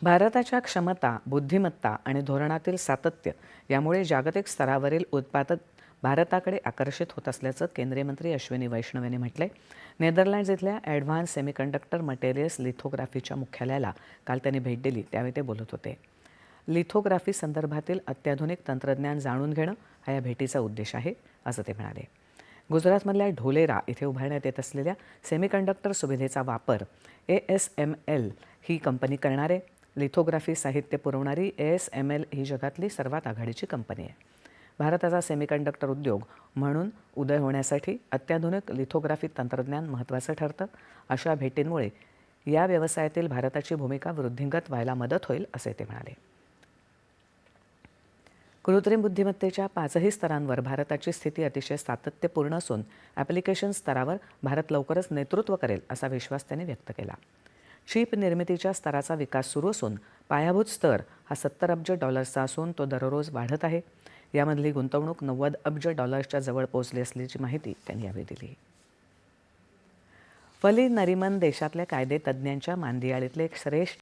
भारताच्या क्षमता, बुद्धिमत्ता आणि धोरणातील सातत्य यामुळे जागतिक स्तरावरील उत्पादक भारताकडे आकर्षित होत असल्याचं केंद्रीय मंत्री अश्विनी वैष्णव यांनी म्हटलंय. नेदरलँड्स इथल्या ॲडव्हान्स सेमीकंडक्टर मटेरियल्स लिथोग्राफीच्या मुख्यालयाला काल त्यांनी भेट दिली, त्यावेळी ते बोलत होते. लिथोग्राफी संदर्भातील अत्याधुनिक तंत्रज्ञान जाणून घेणं हा या भेटीचा उद्देश आहे, असं ते म्हणाले. गुजरातमधल्या ढोलेरा इथे उभारण्यात येत असलेल्या सेमीकंडक्टर सुविधेचा वापर ASML ही कंपनी करणार आहे. लिथोग्राफी साहित्य पुरवणारी ASML ही जगातली सर्वात आघाडीची कंपनी आहे. भारताचा सेमीकंडक्टर उद्योग म्हणून उदय होण्यासाठी अत्याधुनिक लिथोग्राफी तंत्रज्ञान महत्त्वाचं ठरतं. अशा भेटींमुळे या व्यवसायातील भारताची भूमिका वृद्धिंगत व्हायला मदत होईल, असे ते म्हणाले. कृत्रिम बुद्धिमत्तेच्या 5ही स्तरांवर भारताची स्थिती अतिशय सातत्यपूर्ण असून ॲप्लिकेशन स्तरावर भारत लवकरच नेतृत्व करेल, असा विश्वास त्यांनी व्यक्त केला. चिप निर्मितीच्या स्तराचा विकास सुरू असून पायाभूत स्तर हा $70 अब्ज असून तो दररोज वाढत आहे. यामधली गुंतवणूक $90 अब्ज जवळ पोहोचली असल्याची माहिती त्यांनी यावेळी दिली. फली नरिमन देशातल्या कायदेतज्ञांच्या मानदियाळीतले एक श्रेष्ठ